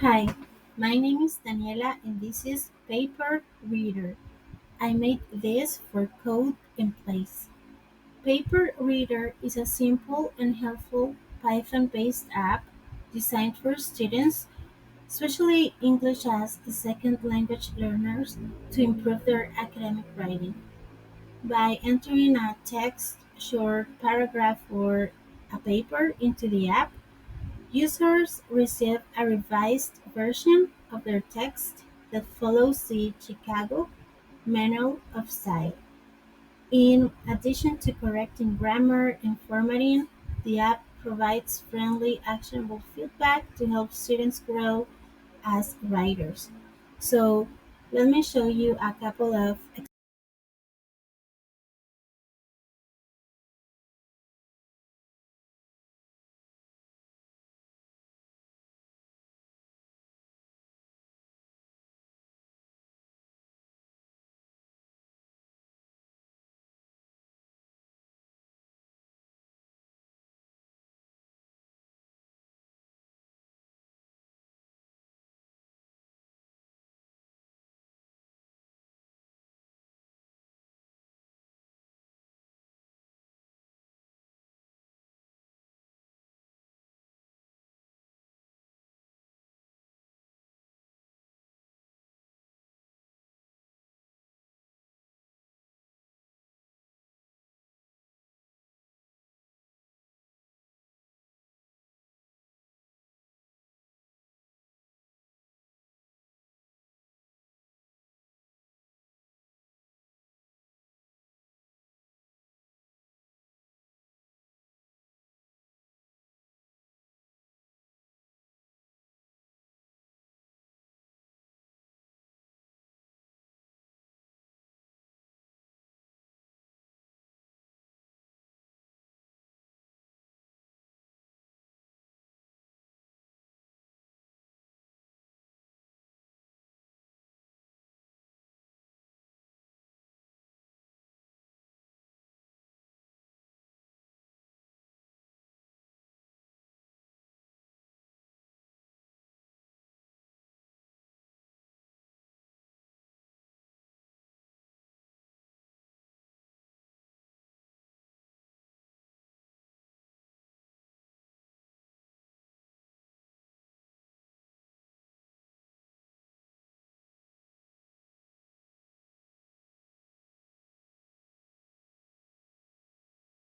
Hi, my name is Daniela and this is Paper Reader. I made this for Code in Place. Paper Reader is a simple and helpful Python based app designed for students, especially English as a second language learners, to improve their academic writing. By entering a text, short paragraph, or a paper into the app, users receive a revised version of their text that follows the Chicago Manual of Style. In addition to correcting grammar and formatting, the app provides friendly, actionable feedback to help students grow as writers. So, let me show you a couple of